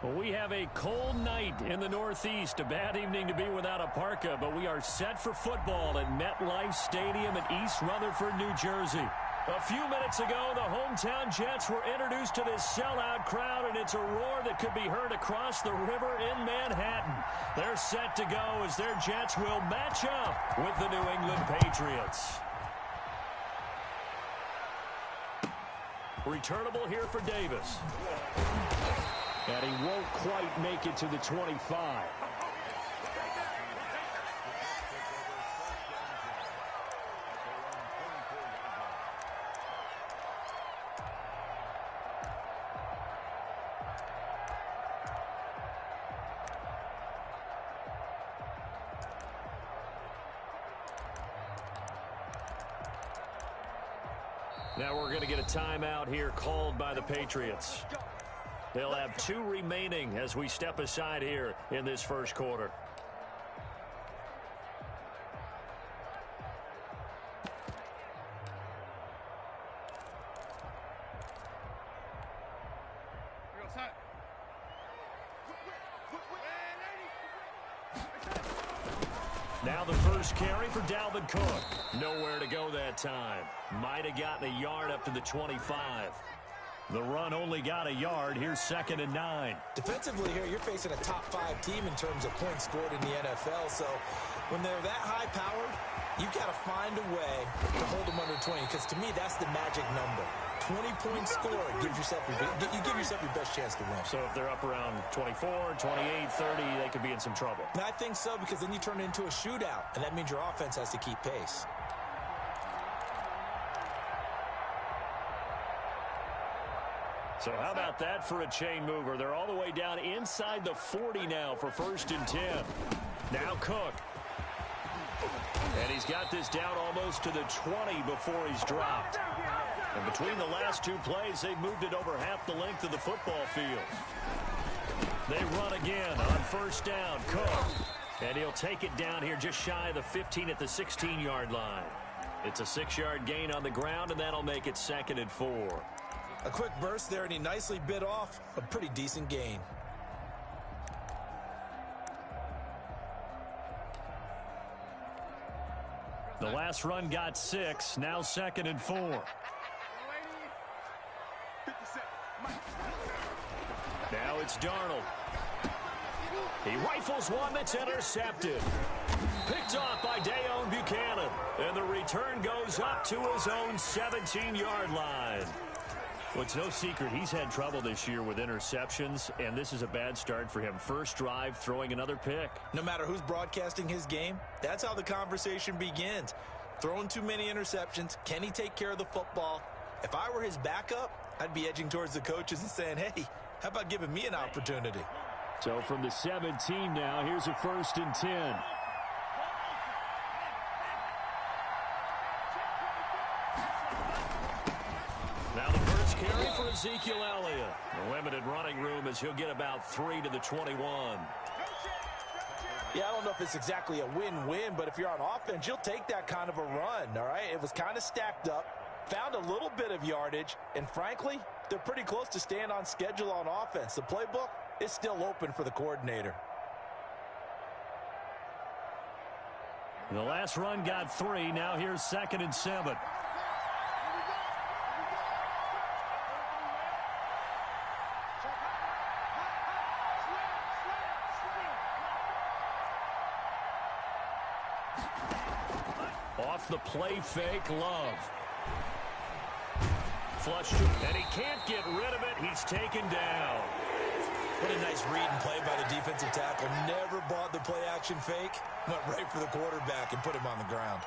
Well, we have a cold night in the Northeast. A bad evening to be without a parka, but we are set for football at MetLife Stadium in East Rutherford, New Jersey. A few minutes ago, the hometown Jets were introduced to this sellout crowd, and it's a roar that could be heard across the river in Manhattan. They're set to go as their Jets will match up with the New England Patriots. Returnable here for Davis. And he won't quite make it to the 25. Now we're going to get a timeout here called by the Patriots. They'll have 2 remaining as we step aside here in this first quarter. Now the first carry for Dalvin Cook. Nowhere to go that time. Might have gotten a yard up to the 25. The run only got a yard. Here's 2nd and 9. Defensively here, you're facing a top 5 team in terms of points scored in the NFL. So when they're that high-powered, you've got to find a way to hold them under 20. Because to me, that's the magic number. 20 points scored. You give yourself your best chance to win. So if they're up around 24, 28, 30, they could be in some trouble. And I think so, because then you turn it into a shootout, and that means your offense has to keep pace. So how about that for a chain mover? They're all the way down inside the 40 now for 1st and 10. Now Cook. And he's got this down almost to the 20 before he's dropped. And between the last 2 plays, they've moved it over half the length of the football field. They run again on 1st down. Cook. And he'll take it down here just shy of the 15 at the 16-yard line. It's a 6-yard gain on the ground, and that'll make it 2nd and 4. A quick burst there, and he nicely bit off a pretty decent gain. The last run got 6. Now 2nd and 4. Now it's Darnold. He rifles one that's intercepted. Picked off by Deone Bucannon. And the return goes up to his own 17-yard line. Well, it's no secret he's had trouble this year with interceptions, and this is a bad start for him. First drive, throwing another pick. No matter who's broadcasting his game, that's how the conversation begins. Throwing too many interceptions. Can he take care of the football? If I were his backup, I'd be edging towards the coaches and saying, hey, how about giving me an opportunity? So from the 17 now, here's a 1st and 10. Now the first carry for Ezekiel Elliott. A limited running room as he'll get about 3 to the 21. Yeah, I don't know if it's exactly a win-win, but if you're on offense, you'll take that kind of a run, all right? It was kind of stacked up, found a little bit of yardage, and frankly, they're pretty close to staying on schedule on offense. The playbook is still open for the coordinator. The last run got 3. Now here's 2nd and 7. Off the play fake, Love. Flushed it, and he can't get rid of it. He's taken down. What a nice read and play by the defensive tackle. Never bought the play-action fake. Went right for the quarterback and put him on the ground.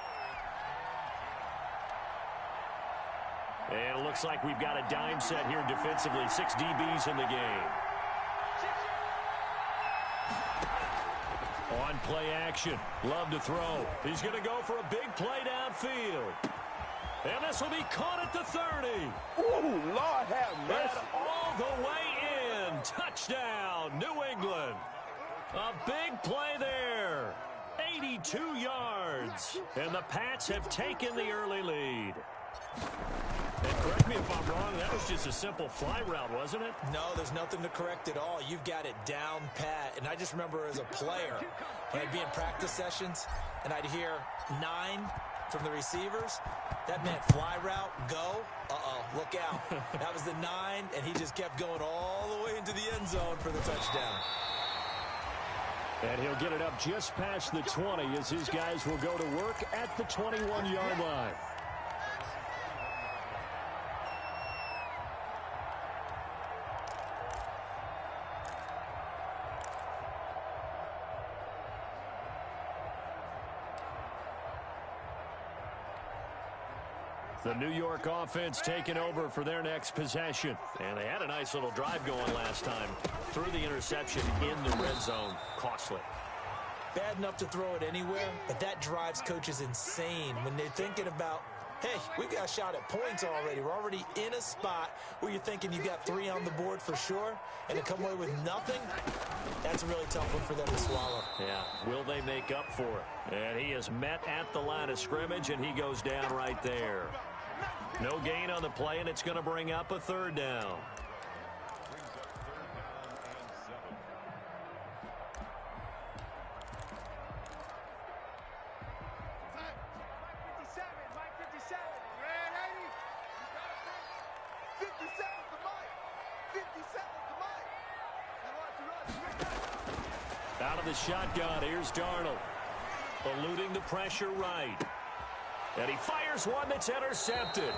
And it looks like we've got a dime set here defensively. 6 DBs in the game. On play action. Love to throw. He's going to go for a big play downfield. And this will be caught at the 30. Ooh, Lord have mercy. And all the way in. Touchdown, New England. A big play there. 82 yards. And the Pats have taken the early lead. And correct me if I'm wrong, that was just a simple fly route, wasn't it? No, there's nothing to correct at all. You've got it down pat. And I just remember as a player, when I'd be in practice sessions, and I'd hear 9 from the receivers, that meant fly route, go, look out. That was the 9, and he just kept going all the way into the end zone for the touchdown. And he'll get it up just past the 20 as his guys will go to work at the 21-yard line. The New York offense taking over for their next possession. And they had a nice little drive going last time. Threw the interception in the red zone. Costly. Bad enough to throw it anywhere, but that drives coaches insane when they're thinking about, hey, we've got a shot at points already. We're already in a spot where you're thinking you got 3 on the board for sure, and to come away with nothing, that's a really tough one for them to swallow. Yeah, will they make up for it? And he is met at the line of scrimmage, and he goes down right there. No gain on the play, and it's going to bring up a 3rd down. Out of the shotgun, here's Darnold. Eluding the pressure right. And he fires one that's intercepted.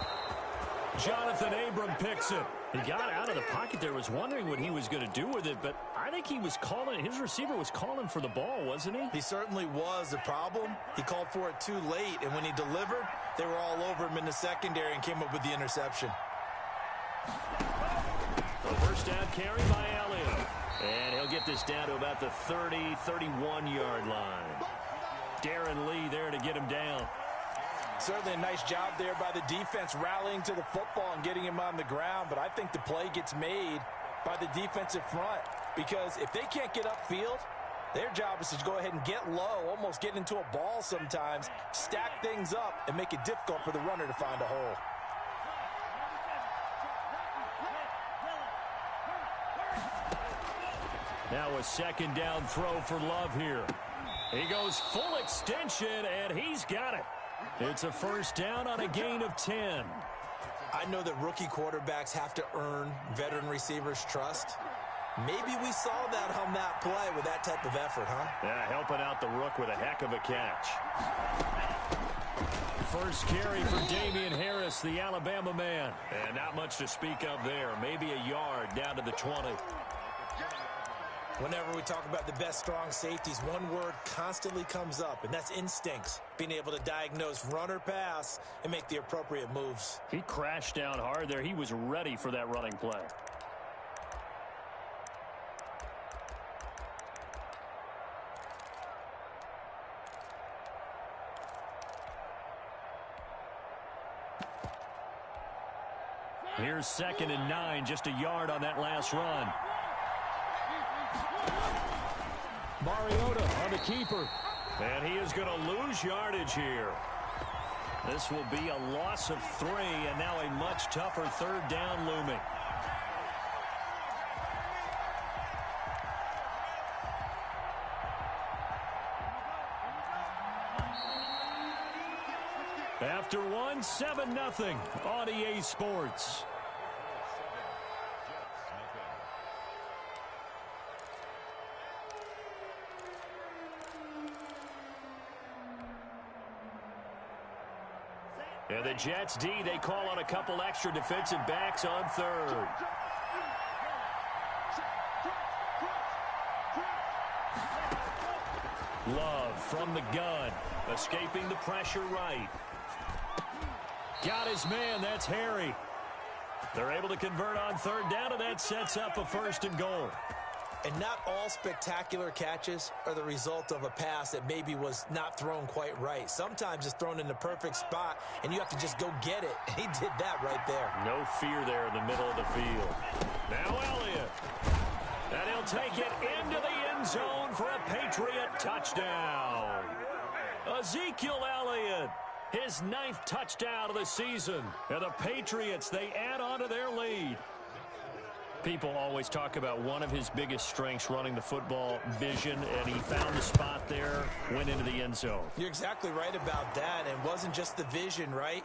Jonathan Abram picks it. He got out of the pocket there, was wondering what he was going to do with it, but I think he was calling, his receiver was calling for the ball, wasn't he? He certainly was. The problem, he called for it too late, and when he delivered, they were all over him in the secondary and came up with the interception. The first down carry by Elliott. And he'll get this down to about the 30, 31-yard line. Darren Lee there to get him down. Certainly a nice job there by the defense rallying to the football and getting him on the ground, but I think the play gets made by the defensive front because if they can't get upfield, their job is to go ahead and get low, almost get into a ball sometimes, stack things up, and make it difficult for the runner to find a hole. Now a 2nd down throw for Love here. He goes full extension, and he's got it. It's a 1st down on a gain of 10. I know that rookie quarterbacks have to earn veteran receivers' trust. Maybe we saw that on that play with that type of effort, huh? Yeah, helping out the rook with a heck of a catch. First carry for Damian Harris, the Alabama man. And not much to speak of there. Maybe a yard down to the 20. Whenever we talk about the best strong safeties, one word constantly comes up, and that's instincts. Being able to diagnose run or pass and make the appropriate moves. He crashed down hard there. He was ready for that running play. Here's 2nd and 9, just a yard on that last run. Mariota on the keeper. And he is going to lose yardage here. This will be a loss of 3, and now a much tougher 3rd down looming. After 1, 7-0 on EA Sports. And the Jets D, they call on a couple extra defensive backs on 3rd. Love from the gun, escaping the pressure right. Got his man, that's Harry. They're able to convert on 3rd down, and that sets up a 1st and goal. And not all spectacular catches are the result of a pass that maybe was not thrown quite right. Sometimes it's thrown in the perfect spot, and you have to just go get it. And he did that right there. No fear there in the middle of the field. Now Elliott. And he'll take it into the end zone for a Patriot touchdown. Ezekiel Elliott His 9th touchdown of the season. And the Patriots, they add on to their lead. People always talk about one of his biggest strengths, running the football, vision, and he found the spot there, went into the end zone. You're exactly right about that. It wasn't just the vision, right?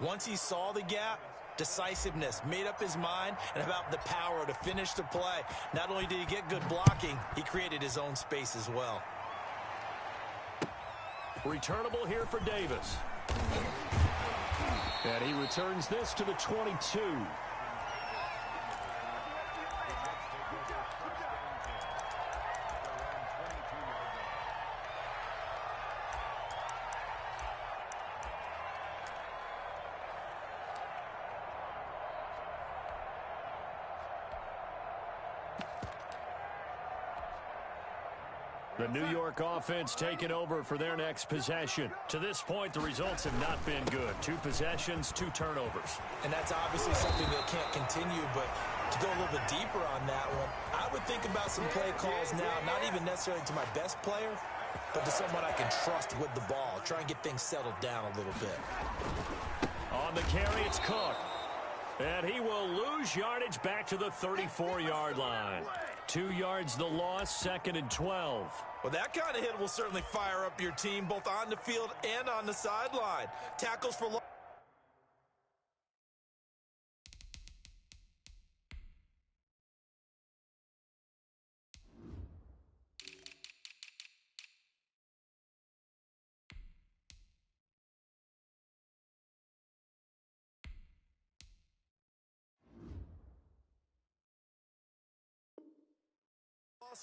Once he saw the gap, decisiveness, made up his mind, and about the power to finish the play. Not only did he get good blocking, he created his own space as well. Returnable here for Davis. And he returns this to the 22. The New York offense taking over for their next possession. To this point, the results have not been good. 2 possessions, 2 turnovers. And that's obviously something that can't continue, but to go a little bit deeper on that one, I would think about some play calls now, not even necessarily to my best player, but to someone I can trust with the ball. Try and get things settled down a little bit. On the carry, it's Cook. And he will lose yardage back to the 34-yard line. 2 yards the loss, 2nd and 12. Well, that kind of hit will certainly fire up your team, both on the field and on the sideline. Tackles for loss.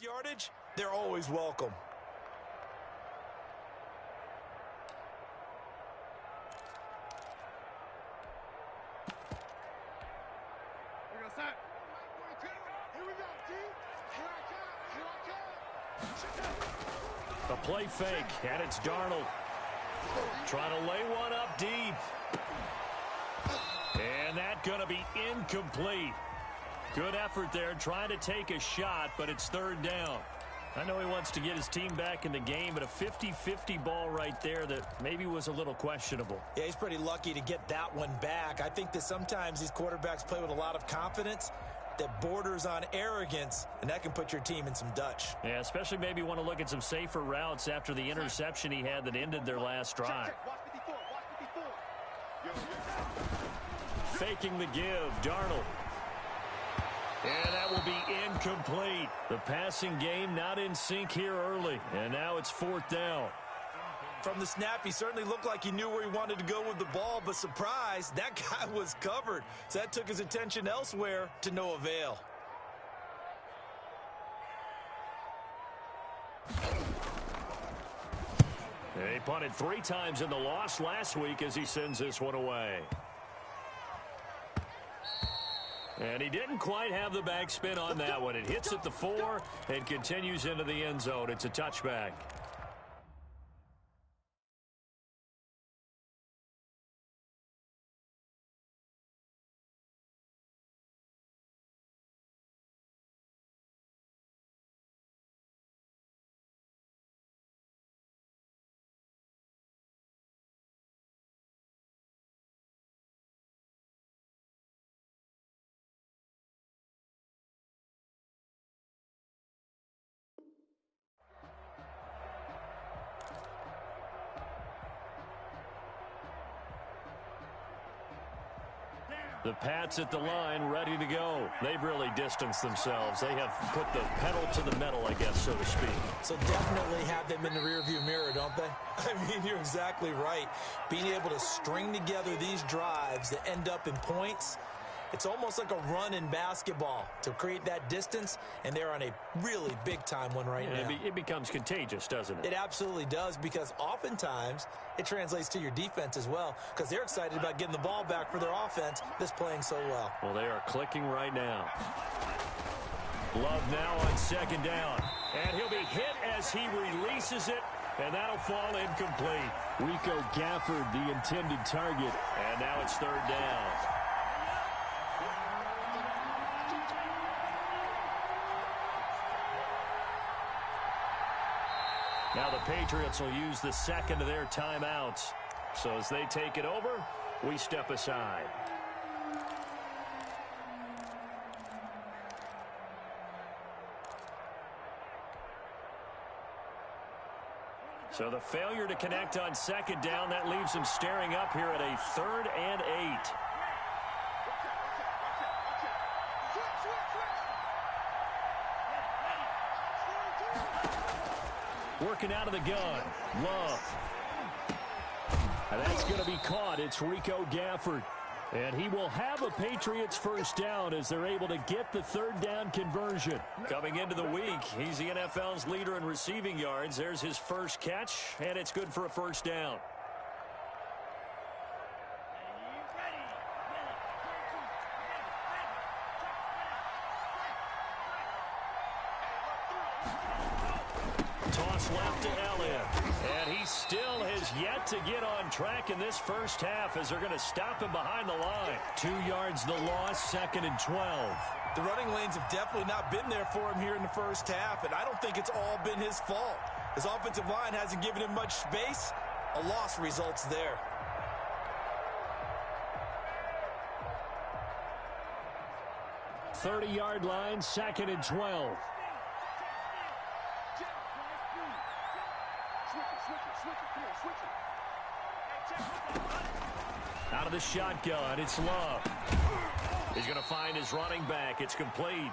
Yardage, they're always welcome. The play fake, and it's Darnold. Trying to lay one up deep. And that's going to be incomplete. Good effort there, trying to take a shot, but it's 3rd down. I know he wants to get his team back in the game, but a 50-50 ball right there that maybe was a little questionable. Yeah, he's pretty lucky to get that one back. I think that sometimes these quarterbacks play with a lot of confidence that borders on arrogance, and that can put your team in some Dutch. Yeah, especially maybe want to look at some safer routes after the interception he had that ended their last drive. Faking the give, Darnold. And that will be incomplete. The passing game not in sync here early. And now it's 4th down. From the snap, he certainly looked like he knew where he wanted to go with the ball, but surprise, that guy was covered. So that took his attention elsewhere to no avail. He punted 3 times in the loss last week as he sends this one away. And he didn't quite have the backspin on that one. It hits at the 4 and continues into the end zone. It's a touchback. The Pats at the line, ready to go. They've really distanced themselves. They have put the pedal to the metal, I guess, so to speak. So definitely have them in the rearview mirror, don't they? I mean, you're exactly right. Being able to string together these drives that end up in points, it's almost like a run in basketball to create that distance, and they're on a really big-time one right now. It becomes contagious, doesn't it? It absolutely does, because oftentimes it translates to your defense as well, because they're excited about getting the ball back for their offense that's playing so well. Well, they are clicking right now. Love now on 2nd down. And he'll be hit as he releases it, and that'll fall incomplete. Rico Gafford, the intended target, and now it's 3rd down. Now the Patriots will use the 2nd of their timeouts. So as they take it over, we step aside. So the failure to connect on second down, that leaves them staring up here at a 3rd and 8. Working out of the gun. Love. And that's going to be caught. It's Rico Gafford. And he will have a Patriots first down as they're able to get the 3rd down conversion. Coming into the week, he's the NFL's leader in receiving yards. There's his first catch, and it's good for a first down. Toss left to Elliott. And he still has yet to get on track in this first half as they're going to stop him behind the line. 2 yards the loss, 2nd and 12. The running lanes have definitely not been there for him here in the first half, and I don't think it's all been his fault. His offensive line hasn't given him much space. A loss results there. Thirty-yard line, 2nd and 12. Out of the shotgun, it's Love. He's going to find his running back. It's complete.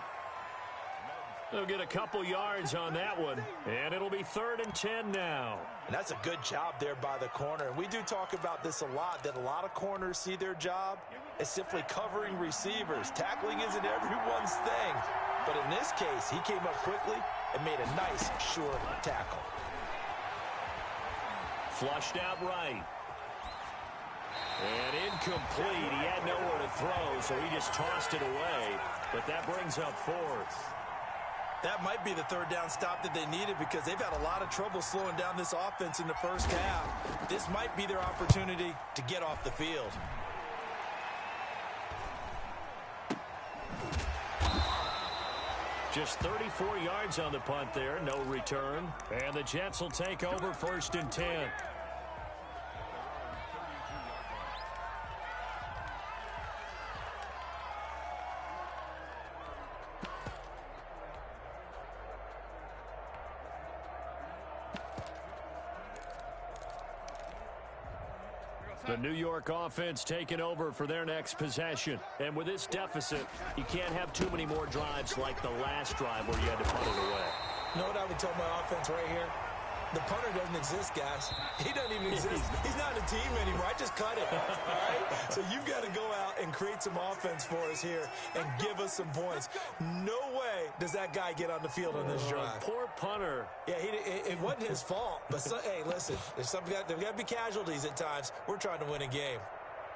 They'll get a couple yards on that one, and it'll be 3rd and 10 now. And that's a good job there by the corner. And we do talk about this a lot, that a lot of corners see their job as simply covering receivers. Tackling isn't everyone's thing. But in this case, he came up quickly and made a nice, short tackle. Flushed out right. And incomplete. He had nowhere to throw, so he just tossed it away. But that brings up 4th. That might be the 3rd down stop that they needed because they've had a lot of trouble slowing down this offense in the first half. This might be their opportunity to get off the field. Just 34 yards on the punt there, no return. And the Jets will take over 1st and 10. The New York offense taking over for their next possession. And with this deficit, you can't have too many more drives like the last drive where you had to punt it away. You know what I would tell my offense right here? The punter doesn't exist, guys. He doesn't even exist. He's not a team anymore. I just cut it, all right? So you've got to go out and create some offense for us here and give us some points. No way does that guy get on the field on this drive. Poor punter. Yeah, it wasn't his fault. But, hey, listen, there's got to be casualties at times. We're trying to win a game.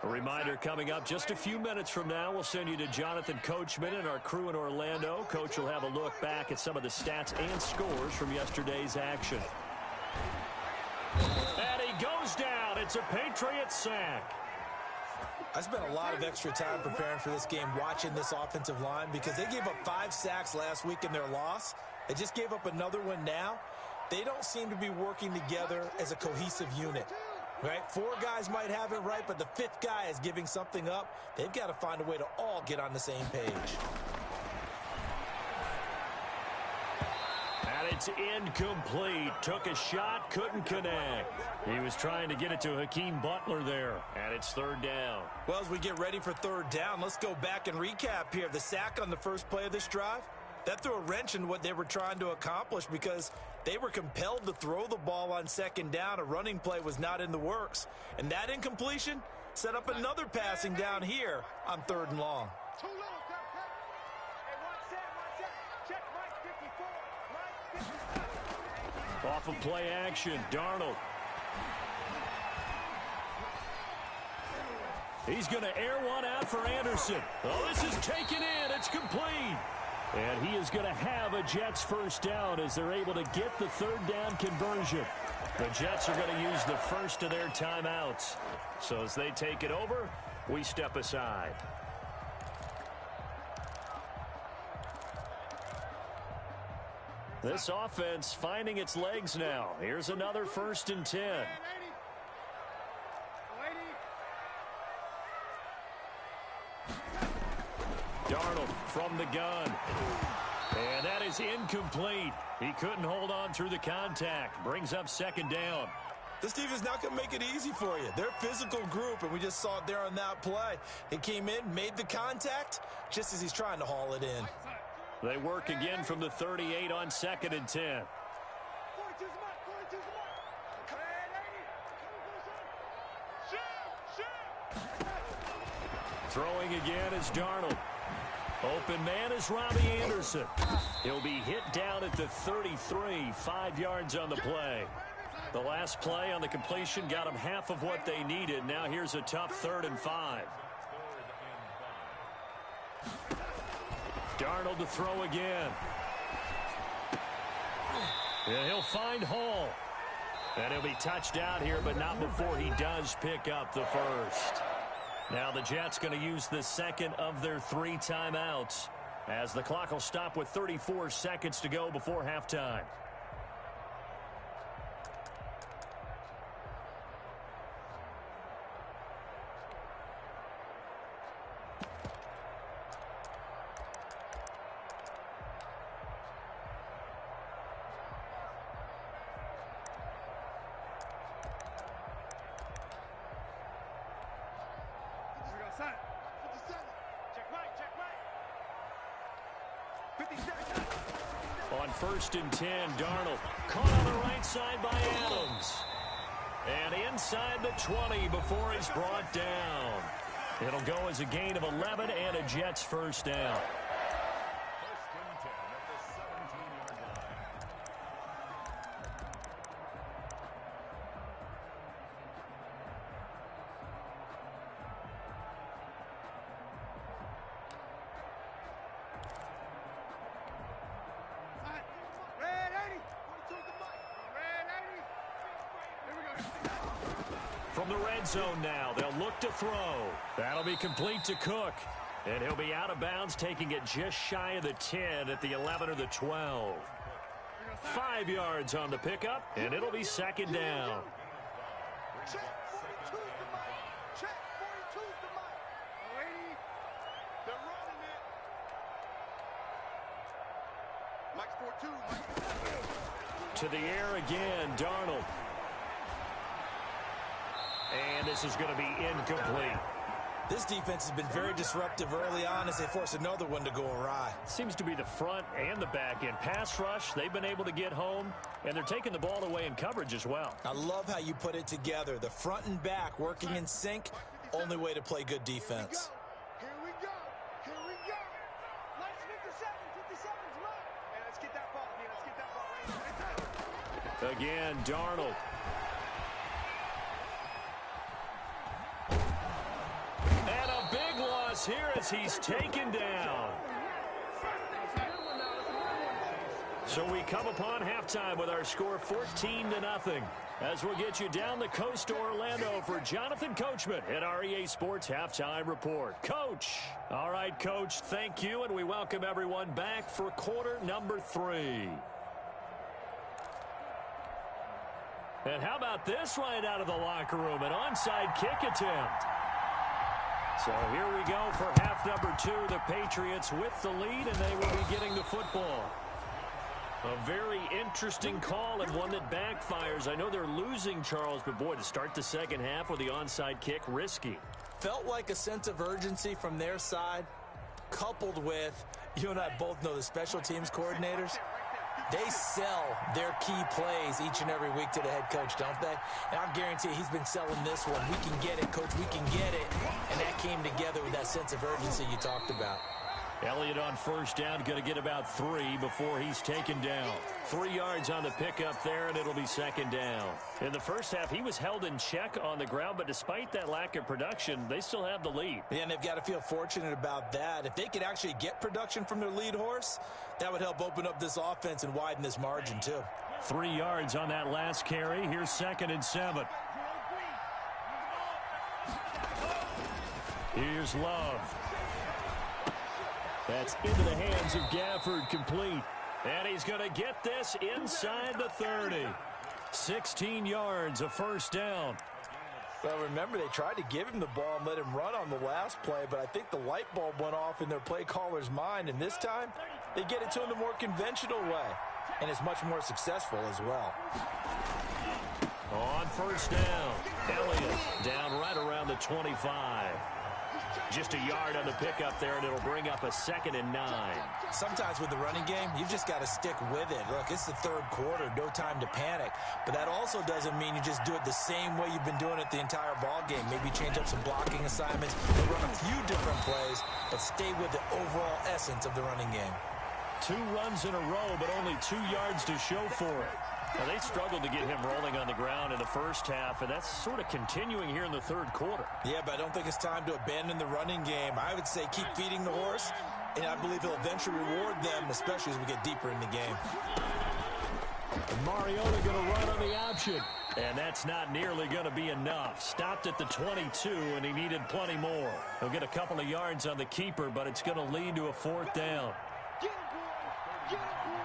A reminder coming up just a few minutes from now, we'll send you to Jonathan Coachman and our crew in Orlando. Coach will have a look back at some of the stats and scores from yesterday's action. And he goes down. It's a Patriots sack. I spent a lot of extra time preparing for this game watching this offensive line because they gave up 5 sacks last week in their loss. They just gave up another one now. They don't seem to be working together as a cohesive unit. Right? 4 guys might have it right, but the 5th guy is giving something up. They've got to find a way to all get on the same page. And it's incomplete. Took a shot, couldn't connect. He was trying to get it to Hakeem Butler there. And it's 3rd down. Well, as we get ready for 3rd down, let's go back and recap here. The sack on the first play of this drive, that threw a wrench in what they were trying to accomplish because they were compelled to throw the ball on 2nd down. A running play was not in the works. And that incompletion set up another passing down here on 3rd and long. Off of play action, Darnold. He's going to air one out for Anderson. Oh, this is taken in. It's complete. And he is going to have a Jets first down as they're able to get the 3rd down conversion. The Jets are going to use the first of their timeouts. So as they take it over, we step aside. This offense finding its legs now. Here's another 1st and 10. from the gun. And that is incomplete. He couldn't hold on through the contact. Brings up second down. This team is not going to make it easy for you. They're a physical group, and we just saw it there on that play. He came in, made the contact, just as he's trying to haul it in. They work again from the 38 on 2nd and 10. Throwing again is Darnold. Open man is Robbie Anderson. He'll be hit down at the 33, 5 yards on the play. The last play on the completion got them half of what they needed. Now here's a tough 3rd and 5. Darnold to throw again. And he'll find Hall. And he'll be touched out here, but not before he does pick up the first. Now the Jets going to use the second of their 3 timeouts, as the clock will stop with 34 seconds to go before halftime. On 1st and 10, Darnold caught on the right side by Adams. And inside the 20 before he's brought down. It'll go as a gain of 11 and a Jets first down. From the red zone now, they'll look to throw. That'll be complete to Cook. And he'll be out of bounds, taking it just shy of the 10 at the 11 or the 12. 5 yards on the pickup, and it'll be 2nd down. Check 42's the mic. Check 42's the mic. Ready? They're running it. Mike's 42. To the air again, Darnold. And this is going to be incomplete. This defense has been very disruptive early on as they force another one to go awry. Seems to be the front and the back end. Pass rush, they've been able to get home, and they're taking the ball away in coverage as well. I love how you put it together. The front and back working in sync, only way to play good defense. Here we go. Here we go. Let's 57's right. And let's get that ball. Let's get that ball. Again, Darnold. And a big loss here as he's taken down. So we come upon halftime with our score 14-0. As we'll get you down the coast to Orlando for Jonathan Coachman at our EA Sports Halftime Report. Coach. All right, Coach, thank you, and we welcome everyone back for quarter number 3. And how about this right out of the locker room? An onside kick attempt. So here we go for half number 2. The Patriots with the lead, and they will be getting the football. A very interesting call and one that backfires. I know they're losing, Charles, but boy, to start the second half with the onside kick, risky. Felt like a sense of urgency from their side, coupled with, you and I both know the special teams coordinators. They sell their key plays each and every week to the head coach, don't they? And I guarantee he's been selling this one. We can get it, Coach. We can get it. And that came together with that sense of urgency you talked about. Elliott on first down, going to get about 3 before he's taken down. 3 yards on the pickup there, and it'll be 2nd down. In the first half, he was held in check on the ground, but despite that lack of production, they still have the lead. Yeah, and they've got to feel fortunate about that. If they could actually get production from their lead horse, that would help open up this offense and widen this margin, too. 3 yards on that last carry. Here's 2nd and 7. Here's Love. That's into the hands of Gafford, complete. And he's going to get this inside the 30. 16 yards, a first down. Well, remember, they tried to give him the ball and let him run on the last play, but I think the light bulb went off in their play caller's mind, and this time they get it to him the more conventional way, and it's much more successful as well. On first down, Elliott down right around the 25. Just a yard on the pickup there, and it'll bring up a 2nd and 9. Sometimes with the running game, you've just got to stick with it. Look, it's the third quarter, no time to panic. But that also doesn't mean you just do it the same way you've been doing it the entire ball game. Maybe change up some blocking assignments, or run a few different plays, but stay with the overall essence of the running game. 2 runs in a row, but only 2 yards to show for it. Now, they struggled to get him rolling on the ground in the first half, and that's sort of continuing here in the third quarter. Yeah, but I don't think it's time to abandon the running game. I would say keep feeding the horse, and I believe he'll eventually reward them, especially as we get deeper in the game. And Mariota going to run on the option. And that's not nearly going to be enough. Stopped at the 22, and he needed plenty more. He'll get a couple of yards on the keeper, but it's going to lead to a 4th down. Get it, boy. Get it, boy.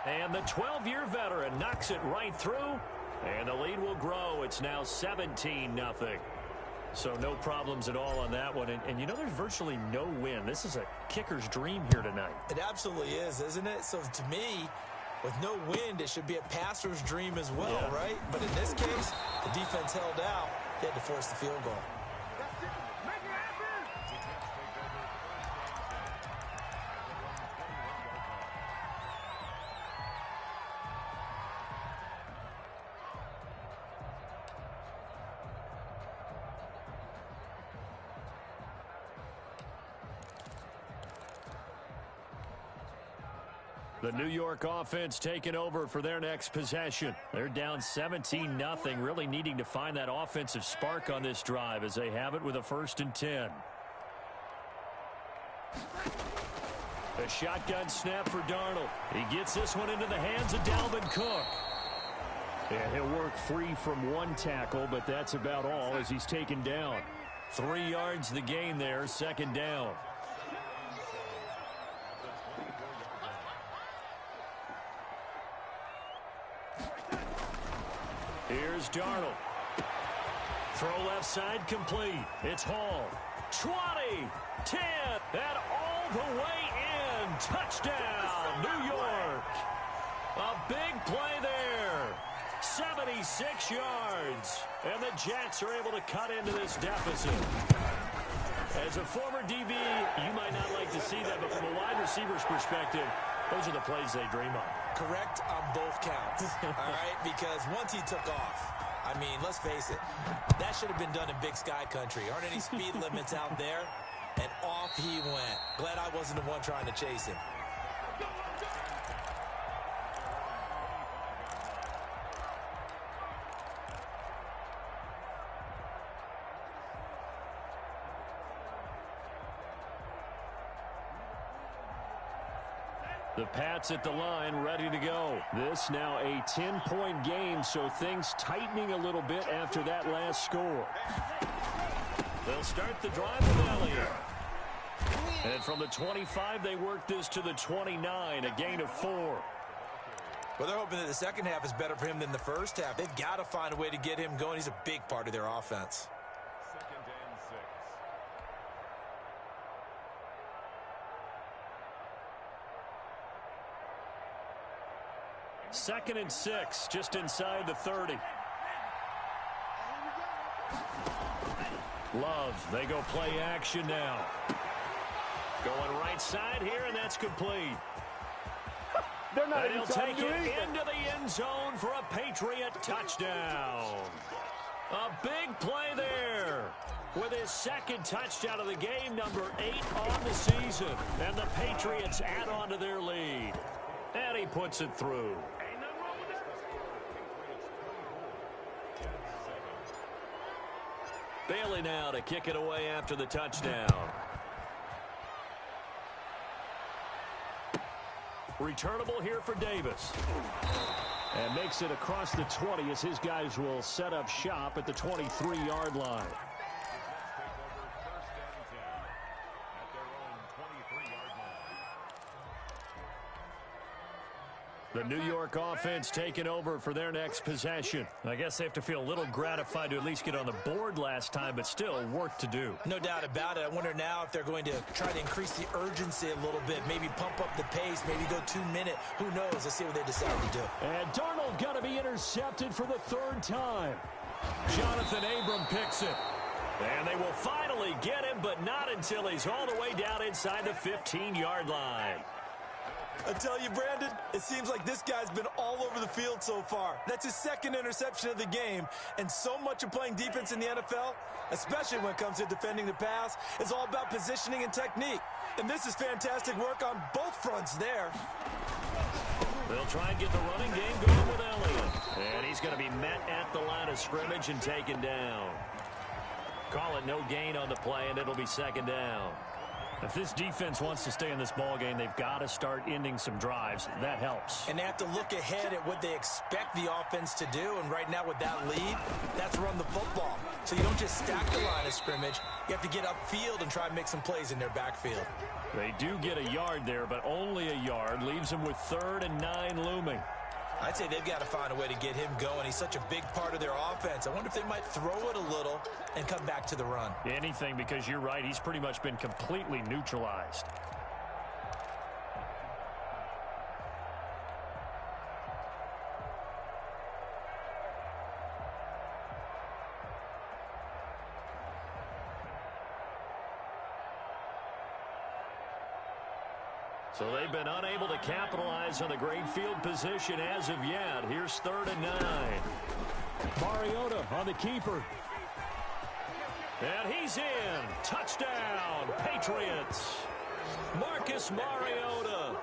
And the 12-year veteran knocks it right through, and the lead will grow. It's now 17-0. So no problems at all on that one. And you know, there's virtually no win. This is a kicker's dream here tonight. It absolutely is, isn't it? So to me, with no wind, it should be a passer's dream as well, yeah. Right? But in this case, the defense held out. They had to force the field goal. That's it. Make it happen. The New York offense taking over for their next possession. They're down 17-0, really needing to find that offensive spark on this drive as they have it with a 1st and 10. A shotgun snap for Darnold. He gets this one into the hands of Dalvin Cook. And he'll work free from 1 tackle, but that's about all as he's taken down. 3 yards the gain there, 2nd down. Here's Darnold. Throw left side complete. It's Hall. 20, 10, and all the way in. Touchdown, New York. A big play there. 76 yards. And the Jets are able to cut into this deficit. As a former DB, you might not like to see that, but from a wide receiver's perspective, those are the plays they dream of. Correct on both counts, all right? Because once he took off, I mean, let's face it, that should have been done in Big Sky Country. Aren't any speed limits out there? And off he went. Glad I wasn't the one trying to chase him. The Pats at the line, ready to go. This now a 10-point game, so things tightening a little bit after that last score. They'll start the drive with Elliott. And from the 25, they work this to the 29, a gain of 4. Well, they're hoping that the second half is better for him than the first half. They've got to find a way to get him going. He's a big part of their offense. 2nd and 6, just inside the 30. Love, they go play action now. Going right side here, and that's complete. They're not And even he'll trying take to do it anything. into the end zone for a Patriot touchdown. A big play there. With his 2nd touchdown of the game, number 8 on the season. And the Patriots add on to their lead. And he puts it through. Bailey now to kick it away after the touchdown. Returnable here for Davis. And makes it across the 20 as his guys will set up shop at the 23-yard line. The New York offense taking over for their next possession. I guess they have to feel a little gratified to at least get on the board last time, but still work to do. No doubt about it. I wonder now if they're going to try to increase the urgency a little bit, maybe pump up the pace, maybe go 2 minute. Who knows? Let's see what they decide to do. And Darnold got to be intercepted for the 3rd time. Jonathan Abram picks it. And they will finally get him, but not until he's all the way down inside the 15-yard line. I tell you, Brandon, it seems like this guy's been all over the field so far. That's his 2nd interception of the game. And so much of playing defense in the NFL, especially when it comes to defending the pass, is all about positioning and technique. And this is fantastic work on both fronts there. They'll try and get the running game going with Elliott. And he's going to be met at the line of scrimmage and taken down. Call it no gain on the play, and it'll be 2nd down. If this defense wants to stay in this ball game, they've got to start ending some drives. That helps. And they have to look ahead at what they expect the offense to do. And right now with that lead, that's run the football. So you don't just stack the line of scrimmage. You have to get upfield and try and make some plays in their backfield. They do get a yard there, but only a yard. Leaves them with 3rd and 9 looming. I'd say they've got to find a way to get him going. He's such a big part of their offense. I wonder if they might throw it a little and come back to the run. Anything, because you're right. He's pretty much been completely neutralized. So they've been unable to capitalize on the great field position as of yet. Here's 3rd and 9. Mariota on the keeper. And he's in. Touchdown, Patriots. Marcus Mariota.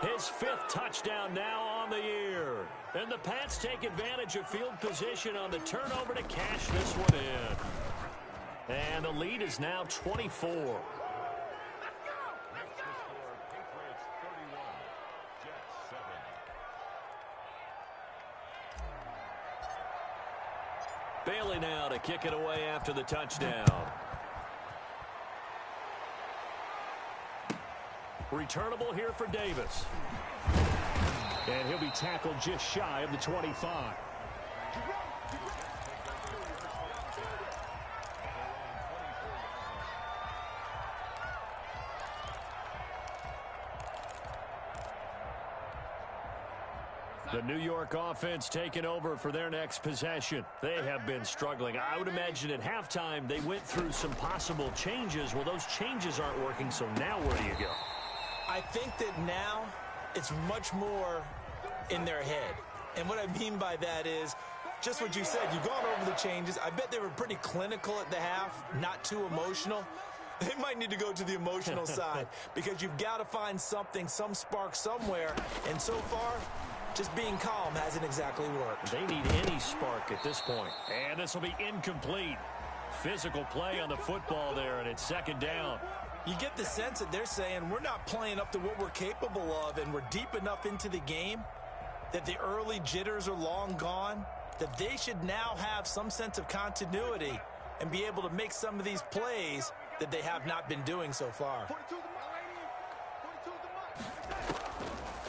His 5th touchdown now on the year. And the Pats take advantage of field position on the turnover to cash this one in. And the lead is now 24. Bailey now to kick it away after the touchdown. Returnable here for Davis. And he'll be tackled just shy of the 25. The New York offense taking over for their next possession. They have been struggling. I would imagine at halftime they went through some possible changes. Well, those changes aren't working, so now where do you go? I think that now it's much more in their head. And what I mean by that is just what you said. You've gone over the changes. I bet they were pretty clinical at the half, not too emotional. They might need to go to the emotional side because you've got to find something, some spark somewhere. And so far, just being calm hasn't exactly worked. They need any spark at this point. And this will be incomplete. Physical play on the football there, and it's 2nd down. You get the sense that they're saying we're not playing up to what we're capable of, and we're deep enough into the game that the early jitters are long gone, that they should now have some sense of continuity and be able to make some of these plays that they have not been doing so far.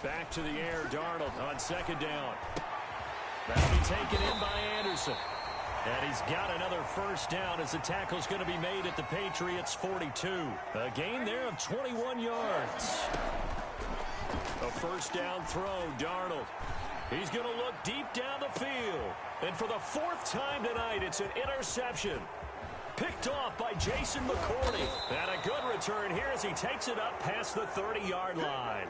Back to the air, Darnold on 2nd down. That'll be taken in by Anderson. And he's got another 1st down as the tackle's going to be made at the Patriots' 42. A gain there of 21 yards. A 1st down throw, Darnold. He's going to look deep down the field. And for the 4th time tonight, it's an interception. Picked off by Jason McCourty. And a good return here as he takes it up past the 30-yard line.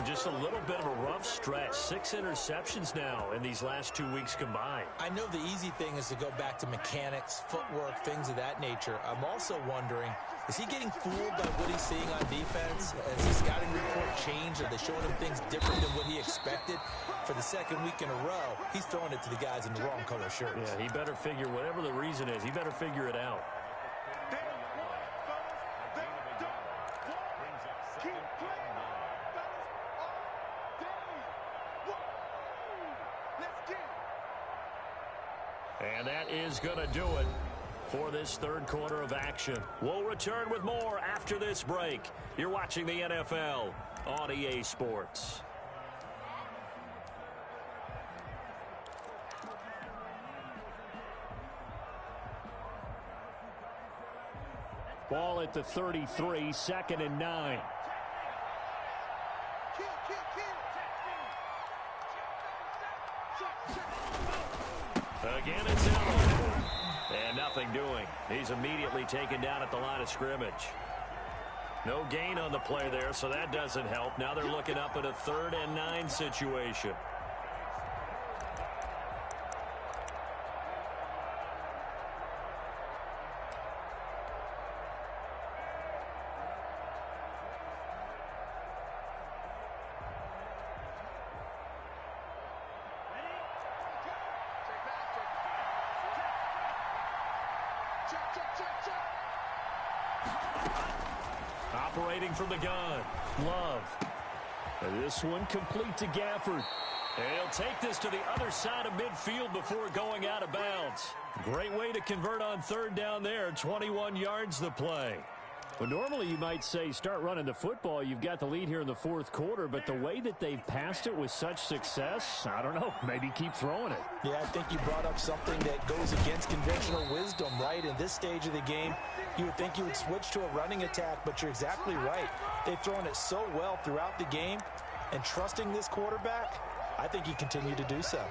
Just a little bit of a rough stretch. 6 interceptions now in these last 2 weeks combined. I know the easy thing is to go back to mechanics, footwork, things of that nature. I'm also wondering, is he getting fooled by what he's seeing on defense? Has the scouting report changed? Are they showing him things different than what he expected? For the 2nd week in a row, he's throwing it to the guys in the wrong color shirts. Yeah, he better figure, whatever the reason is, he better figure it out. And that is going to do it for this 3rd quarter of action. We'll return with more after this break. You're watching the NFL on EA Sports. Ball at the 33, 2nd and 9. Again, it's Elliott. And nothing doing. He's immediately taken down at the line of scrimmage. No gain on the play there, so that doesn't help. Now they're looking up at a 3rd and 9 situation. Operating from the gun, Love. And this one complete to Gafford. And he'll take this to the other side of midfield before going out of bounds. Great way to convert on 3rd down there. 21 yards the play. Well, normally you might say start running the football. You've got the lead here in the 4th quarter, but the way that they've passed it with such success, I don't know, maybe keep throwing it. Yeah, I think you brought up something that goes against conventional wisdom, right? In this stage of the game, you would think you would switch to a running attack, but you're exactly right. They've thrown it so well throughout the game, and trusting this quarterback, I think you continue to do so.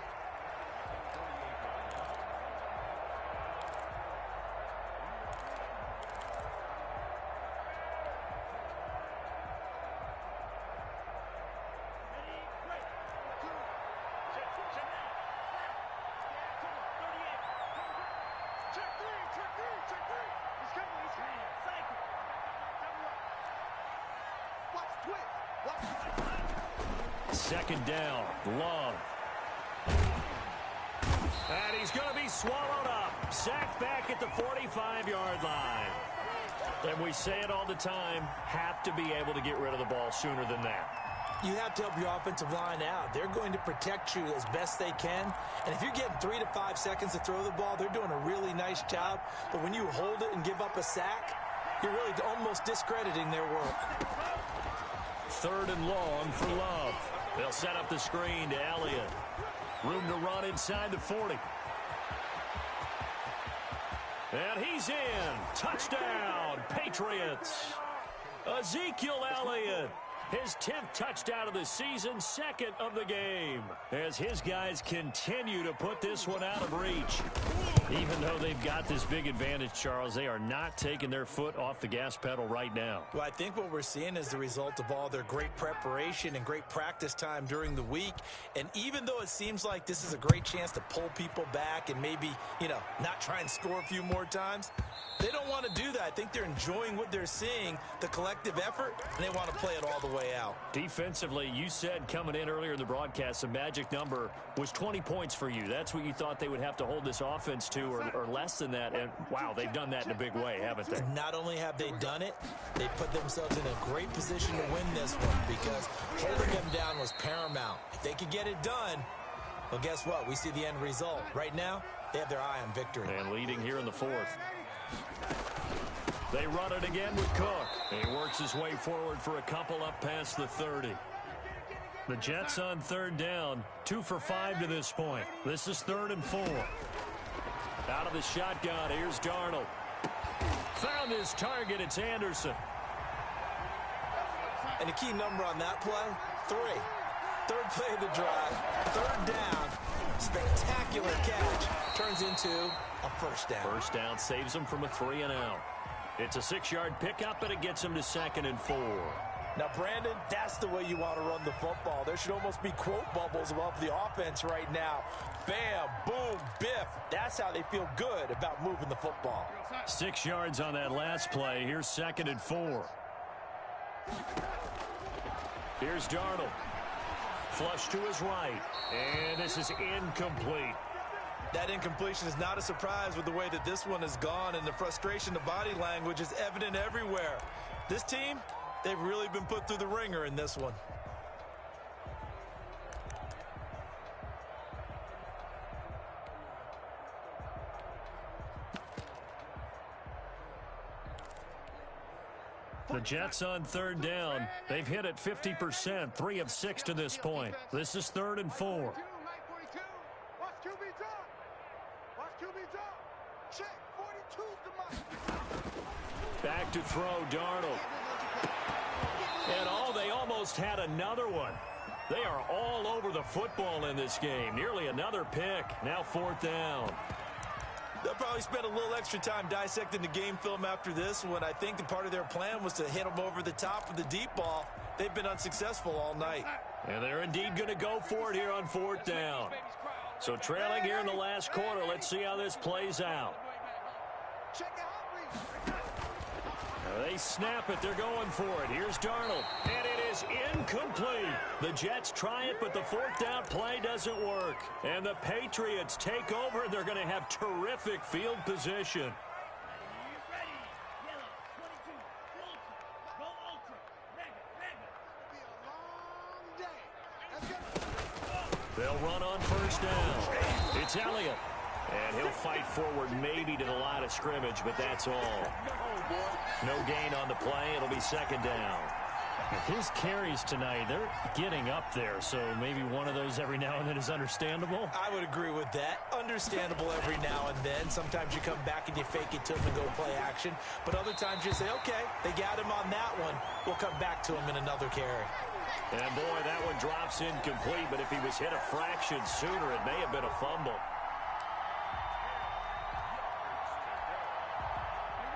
Second down, Love. And he's going to be swallowed up. Sacked back at the 45-yard line. And we say it all the time, have to be able to get rid of the ball sooner than that. You have to help your offensive line out. They're going to protect you as best they can. And if you're getting 3 to 5 seconds to throw the ball, they're doing a really nice job. But when you hold it and give up a sack, you're really almost discrediting their work. 3rd and long for Love. They'll set up the screen to Elliott. Room to run inside the 40. And he's in. Touchdown, Patriots. Ezekiel Elliott. His 10th touchdown of the season, 2nd of the game. As his guys continue to put this one out of reach. Even though they've got this big advantage, Charles, they are not taking their foot off the gas pedal right now. Well, I think what we're seeing is the result of all their great preparation and great practice time during the week. And even though it seems like this is a great chance to pull people back and maybe, not try and score a few more times, they don't want to do that. I think they're enjoying what they're seeing, the collective effort, and they want to play it all the way out. Defensively, you said coming in earlier in the broadcast, the magic number was 20 points for you. That's what you thought they would have to hold this offense to, or less than that. And, wow, they've done that in a big way, haven't they? Not only have they done it, they put themselves in a great position to win this one because holding them down was paramount. If they could get it done, well, guess what? We see the end result. Right now, they have their eye on victory. And leading here in the 4th. They run it again with Cook. He works his way forward for a couple up past the 30. The Jets on 3rd down, 2 for 5 to this point. This is 3rd and 4. Out of the shotgun, here's Darnold. Found his target, it's Anderson. And the key number on that play, 3. 3rd play of the drive, 3rd down, spectacular catch, turns into a 1st down. 1st down saves them from a 3 and out. It's a 6-yard pickup, and it gets them to 2nd and 4. Now, Brandon, that's the way you want to run the football. There should almost be quote bubbles above the offense right now. Bam, boom, biff. That's how they feel good about moving the football. 6 yards on that last play. Here's 2nd and 4. Here's Darnold. Flush to his right. And this is incomplete. That incompletion is not a surprise with the way that this one has gone, and the frustration, the body language is evident everywhere. This team, they've really been put through the ringer in this one. The Jets on 3rd down. They've hit it 50%, 3 of 6 to this point. This is 3rd and 4. Back to throw, Darnold. And they almost had another one. They are all over the football in this game. Nearly another pick. Now 4th down. They'll probably spend a little extra time dissecting the game film after this one. I think the part of their plan was to hit them over the top of the deep ball. They've been unsuccessful all night. And they're indeed going to go for it here on 4th down. So trailing here in the last quarter. Let's see how this plays out. They snap it. They're going for it. Here's Darnold. And it is incomplete. The Jets try it, but the 4th down play doesn't work. And the Patriots take over, and they're going to have terrific field position. They'll run on 1st down. It's Elliott. And he'll fight forward maybe to the line of scrimmage, but that's all. No gain on the play. It'll be 2nd down. His carries tonight, they're getting up there, so maybe one of those every now and then is understandable. I would agree with that. Understandable every now and then. Sometimes you come back and you fake it to him and go play action. But other times you say, okay, they got him on that one. We'll come back to him in another carry. And boy, that one drops incomplete, but if he was hit a fraction sooner, it may have been a fumble.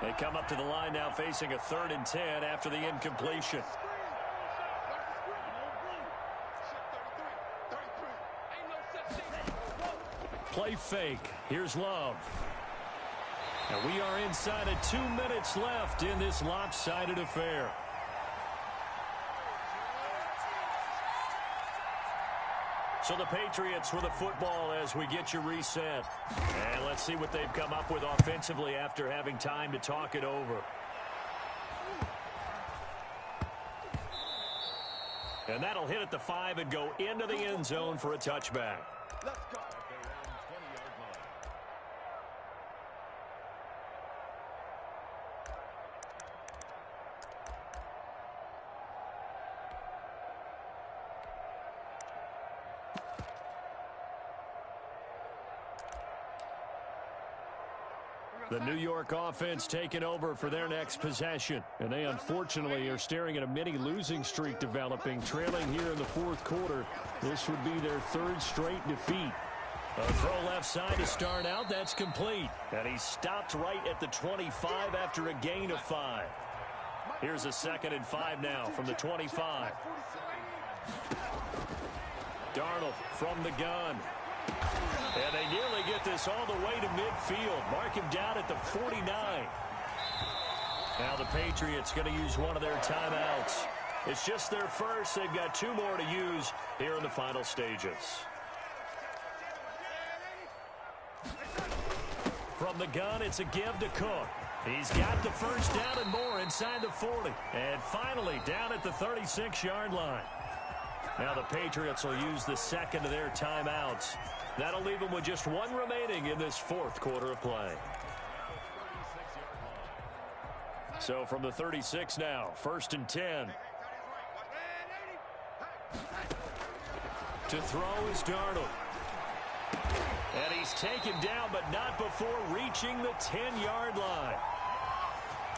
They come up to the line now facing a 3rd and 10 after the incompletion. Play fake. Here's Love. And we are inside of 2 minutes left in this lopsided affair. So the Patriots with the football as we get you reset. And let's see what they've come up with offensively after having time to talk it over. And that'll hit at the 5 and go into the end zone for a touchback. Let's go. The New York offense taking over for their next possession. And they unfortunately are staring at a mini losing streak developing, trailing here in the 4th quarter. This would be their 3rd straight defeat. A throw left side to start out. That's complete. And he stopped right at the 25 after a gain of 5. Here's a 2nd and 5 now from the 25. Darnold from the gun. And they nearly get this all the way to midfield. Mark him down at the 49. Now the Patriots going to use one of their timeouts. It's just their first. They've got 2 more to use here in the final stages. From the gun, it's a give to Cook. He's got the 1st down and more inside the 40. And finally down at the 36-yard line. Now the Patriots will use the 2nd of their timeouts. That'll leave them with just 1 remaining in this 4th quarter of play. So from the 36 now, 1st and 10. To throw is Darnold. And he's taken down, but not before reaching the 10-yard line.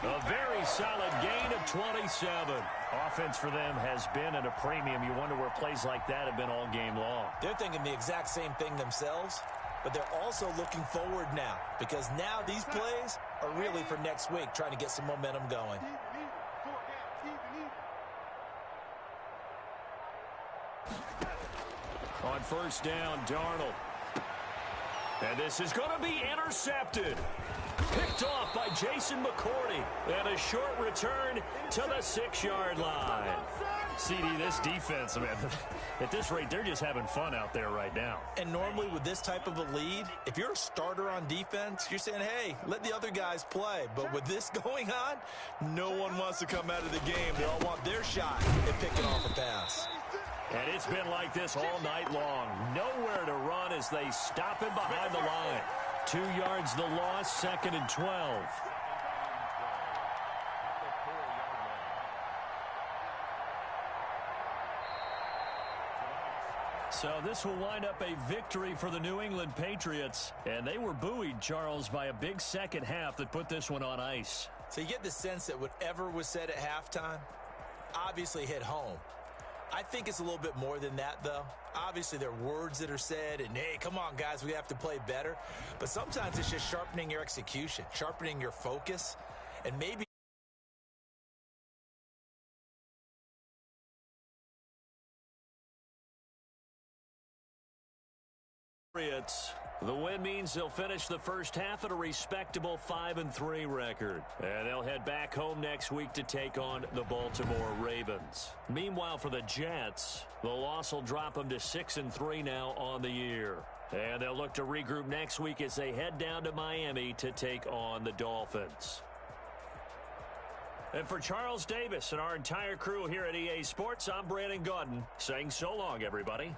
A very solid gain of 27. Offense for them has been at a premium. You wonder where plays like that have been all game long. They're thinking the exact same thing themselves, but they're also looking forward now because now these plays are really for next week, trying to get some momentum going. On 1st down, Darnold. And this is going to be intercepted. Picked off by Jason McCourty. And a short return to the 6-yard line. CD, this defense, man, at this rate, they're just having fun out there right now. And normally with this type of a lead, if you're a starter on defense, you're saying, hey, let the other guys play. But with this going on, no one wants to come out of the game. They all want their shot at picking off a pass. And it's been like this all night long. Nowhere to run as they stop him behind the line. 2 yards the loss, 2nd and 12. So this will wind up a victory for the New England Patriots. And they were buoyed, Charles, by a big second half that put this one on ice. So you get the sense that whatever was said at halftime obviously hit home. I think it's a little bit more than that, though. Obviously, there are words that are said, and, hey, come on, guys, we have to play better. But sometimes it's just sharpening your execution, sharpening your focus, and maybe the win means they'll finish the first half at a respectable 5-3 record. And they'll head back home next week to take on the Baltimore Ravens. Meanwhile, for the Jets, the loss will drop them to 6-3 now on the year. And they'll look to regroup next week as they head down to Miami to take on the Dolphins. And for Charles Davis and our entire crew here at EA Sports, I'm Brandon Gaudin saying so long, everybody.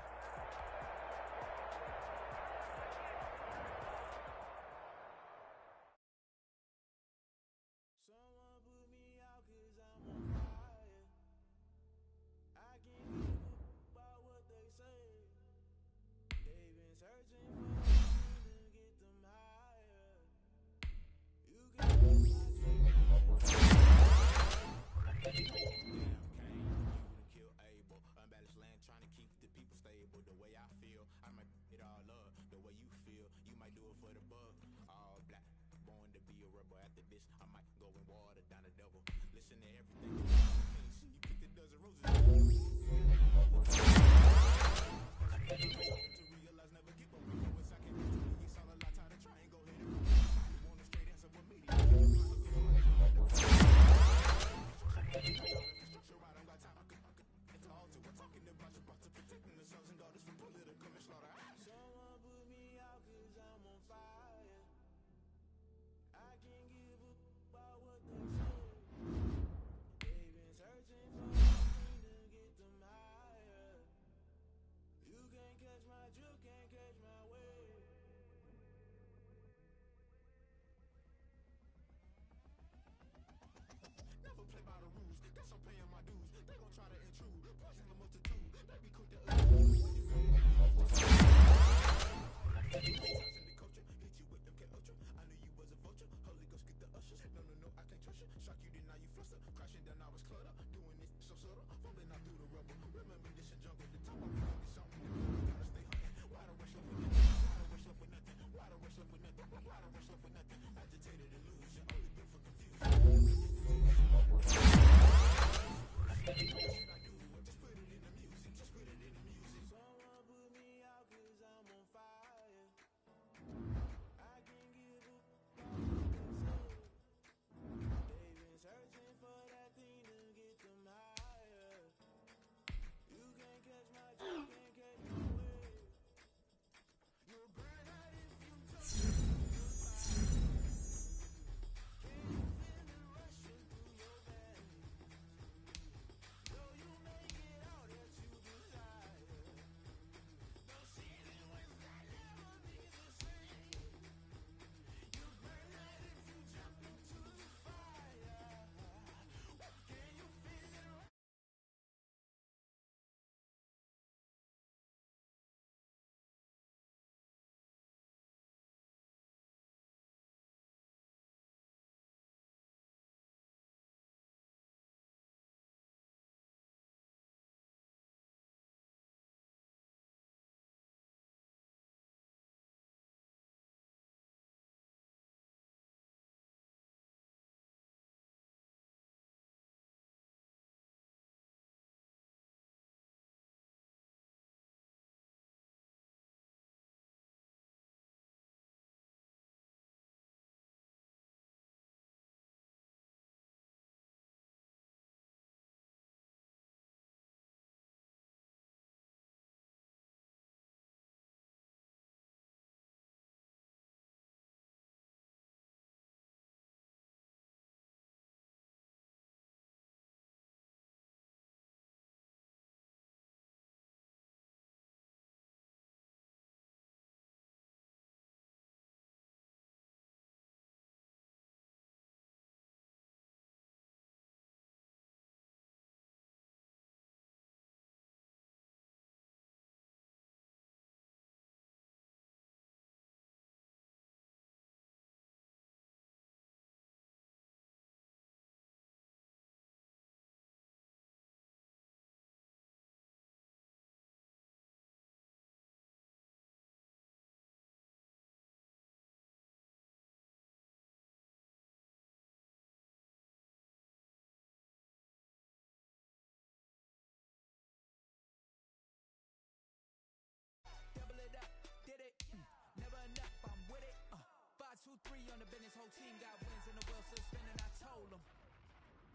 3 on the business, whole team got wins and the wheel still spinning. I told them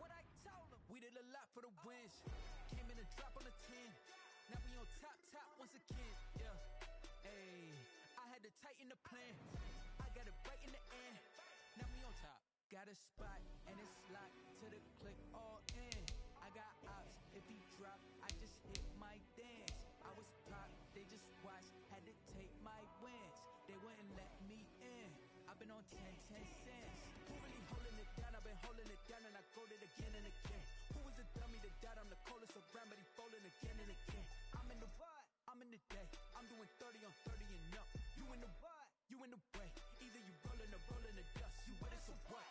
what I told them. We did a lot for the wins. Came in and drop on the 10. Now we on top once again. Yeah. Hey, I had to tighten the plan. I got it right in the end. Now we on top. Got a spot and it's locked to the click all in. I got ops, if he drop, I just hit my dance. I was pop, they just watched, had to take my wins. They wouldn't let me in. I've been on 10 cents. Who really holding it down? I've been holding it down and I go it again and again. Who was the dummy that died? I'm the coldest around, but he folding again and again. I'm in the what? I'm in the day. I'm doing 30 on 30 and up. You in the what? You in the way. Either you rolling or rolling the dust. You with us or what?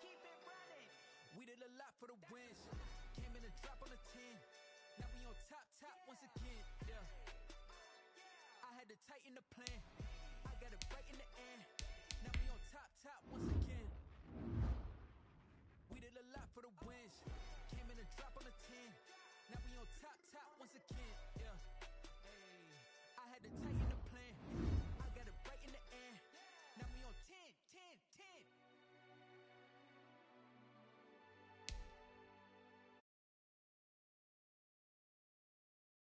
Keep it running. We did a lot for the wins. Came in and drop on the 10. Now we on top once again. Yeah. I had to tighten the plan. I got it right in the end. Now we on top once again. We did a lot for the wins.